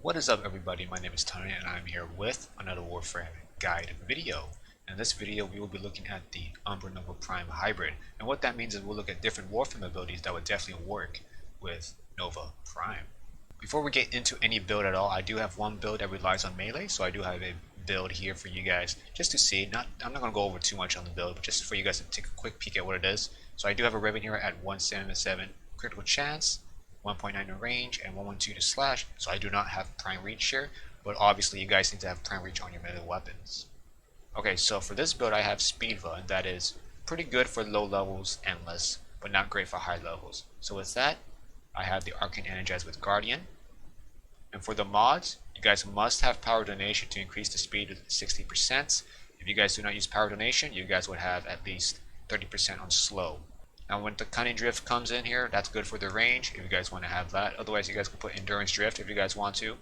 What is up everybody, my name is Tonny and I'm here with another Warframe guide video. In this video we will be looking at the Umbral Nova Prime hybrid, and what that means is we'll look at different Warframe abilities that would definitely work with Nova Prime. Before we get into any build at all, I do have one build that relies on melee, so I do have a build here for you guys just to see. I'm not going to go over too much on the build, but just for you guys to take a quick peek at what it is. So I do have a Raven here at 177 critical chance, 1.9 in range, and 112 to slash, so I do not have prime reach here, but obviously you guys need to have prime reach on your melee weapons. Okay, so for this build I have Speedva, and that is pretty good for low levels, endless, but not great for high levels. So with that, I have the Arcane Energize with Guardian. And for the mods, you guys must have Power Donation to increase the speed to 60%. If you guys do not use Power Donation, you guys would have at least 30% on slow. Now when the Cunning Drift comes in here, that's good for the range if you guys want to have that. Otherwise you guys can put Endurance Drift if you guys want to.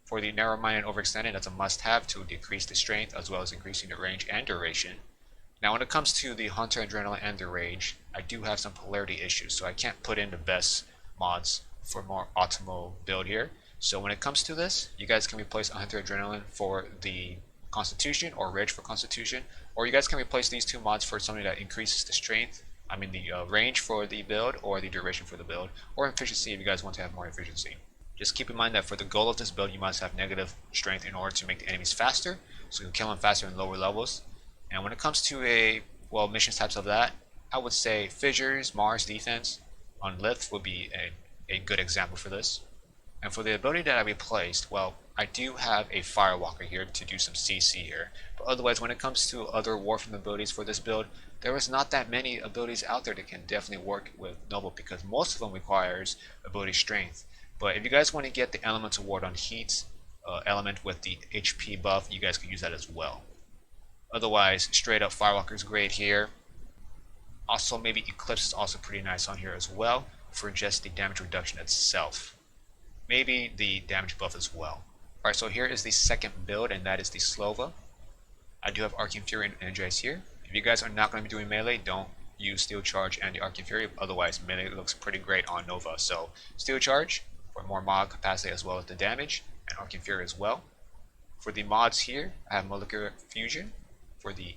For the Narrow Minded Overextended, that's a must have to decrease the strength as well as increasing the range and duration. Now when it comes to the Hunter Adrenaline and the range, I do have some polarity issues, so I can't put in the best mods for more optimal build here. So when it comes to this, you guys can replace Hunter Adrenaline for the Constitution or Rage for Constitution, or you guys can replace these two mods for something that increases the strength, the range for the build, or the duration for the build, or efficiency if you guys want to have more efficiency. Just keep in mind that for the goal of this build, you must have negative strength in order to make the enemies faster, so you can kill them faster in lower levels. And when it comes to missions types of that, I would say Fissures, Mars Defense on Lift would be a good example for this. And for the ability that I replaced, well, I do have a Firewalker here to do some CC here. But otherwise, when it comes to other Warframe abilities for this build, there is not that many abilities out there that can definitely work with Noble, because most of them requires ability strength. But if you guys want to get the Elemental Ward on Heat element with the HP buff, you guys can use that as well. Otherwise, straight up Firewalker is great here. Also, maybe Eclipse is also pretty nice on here as well for just the damage reduction itself. Maybe the damage buff as well. Alright, so here is the second build, and that is the Slowva. I do have Arcane Fury and Energize here. If you guys are not going to be doing melee, don't use Steel Charge and the Arcane Fury, otherwise melee looks pretty great on Nova. So Steel Charge for more mod capacity as well as the damage, and Arcane Fury as well. For the mods here, I have Molecular Fusion for the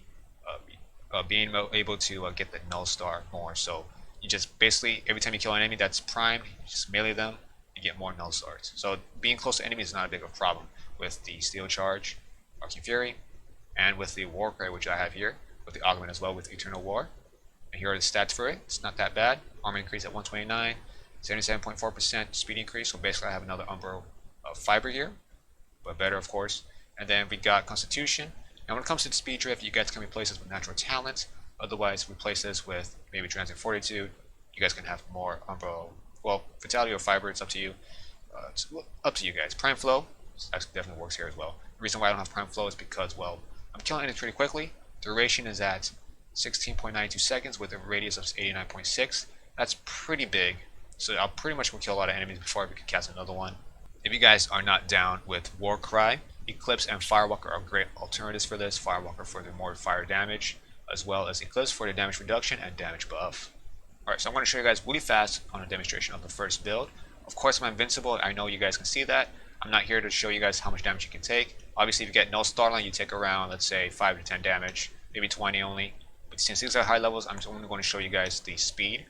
being able to get the Null Star more. So you just basically, every time you kill an enemy that's primed, you just melee them, you get more Null Stars. So being close to enemies is not a big of a problem with the Steel Charge, Arcane Fury, and with the Warcry, which I have here, with the Augment as well with Eternal War. And here are the stats for it. It's not that bad. Armor increase at 129, 77.4% speed increase, so basically I have another Umbral fiber here, but better of course. And then we got Constitution. Now when it comes to the Speed Drift, you guys can replace this with Natural Talent, otherwise replace this with maybe Transient Fortitude. You guys can have more Umbral, well, Vitality or Fiber, it's up to you. It's up to you guys. Prime Flow definitely works here as well. The reason why I don't have Prime Flow is because, well, I'm killing it pretty quickly. Duration is at 16.92 seconds with a radius of 89.6. That's pretty big, so I'll pretty much kill a lot of enemies before we can cast another one. If you guys are not down with Warcry, Eclipse and Firewalker are great alternatives for this. Firewalker for the more fire damage, as well as Eclipse for the damage reduction and damage buff. Alright, so I'm going to show you guys really fast on a demonstration of the first build. Of course I'm invincible, I know you guys can see that. I'm not here to show you guys how much damage you can take. Obviously if you get no Starline, you take around, let's say, 5 to 10 damage, maybe 20 only. But since these are high levels, I'm only going to show you guys the speed.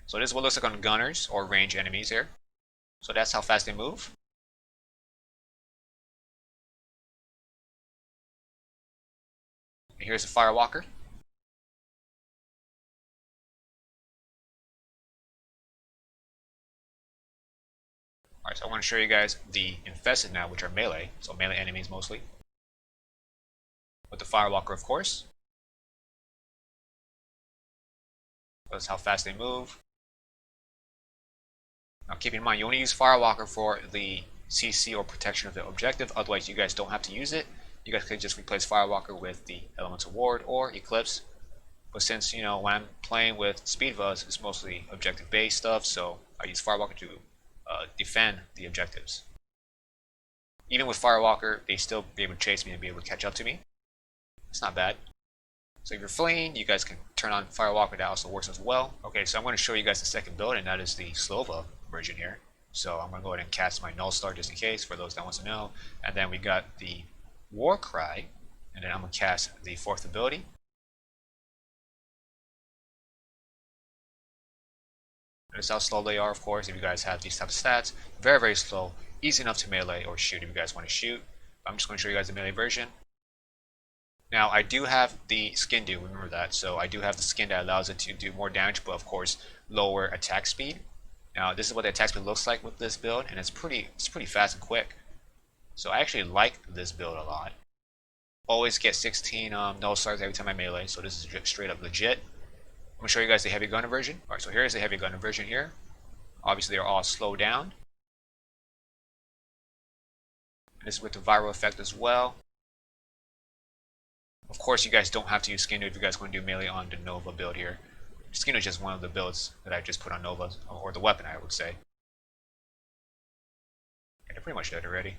So this is what it looks like on gunners or range enemies here. So that's how fast they move. And here's the Firewalker. Alright, so I want to show you guys the Infested now, which are melee, so melee enemies mostly. With the Firewalker, of course. That's how fast they move. Now keep in mind, you only use Firewalker for the CC or protection of the objective, otherwise you guys don't have to use it. You guys could just replace Firewalker with the Elemental Ward or Eclipse. But since, when I'm playing with Speedva, it's mostly objective based stuff, so I use Firewalker to defend the objectives. Even with Firewalker, they still be able to chase me and be able to catch up to me. It's not bad. So if you're fleeing, you guys can turn on Firewalker, that also works as well. Okay, so I'm going to show you guys the second build, and that is the Slowva version here. So I'm going to go ahead and cast my Null Star just in case, for those that want to know. And then we got the Warcry, and then I'm going to cast the 4th ability. Notice how slow they are, of course, if you guys have these type of stats. Very, very slow. Easy enough to melee or shoot if you guys want to shoot. I'm just going to show you guys the melee version. Now, I do have the skin do, remember that. So I do have the skin that allows it to do more damage, but of course, lower attack speed. Now, this is what the attack speed looks like with this build, and it's pretty fast and quick. So I actually like this build a lot. Always get 16 null stars every time I melee, so this is straight up legit. I'm going to show you guys the heavy gunner version. Alright, so here's the heavy gunner version here. Obviously, they're all slowed down. And this is with the viral effect as well. Of course, you guys don't have to use Skin if you guys want to do melee on the Nova build here. Skin is just one of the builds that I just put on Nova, or the weapon, I would say. Yeah, they're pretty much dead already.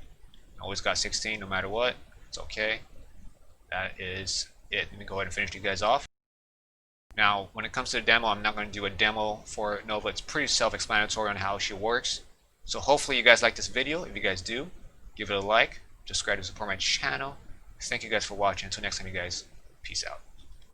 Always got 16 no matter what. It's okay. That is it. Let me go ahead and finish you guys off. Now, when it comes to the demo, I'm not going to do a demo for Nova. It's pretty self-explanatory on how she works. So hopefully you guys like this video. If you guys do, give it a like. Subscribe to support my channel. Thank you guys for watching. Until next time, you guys. Peace out.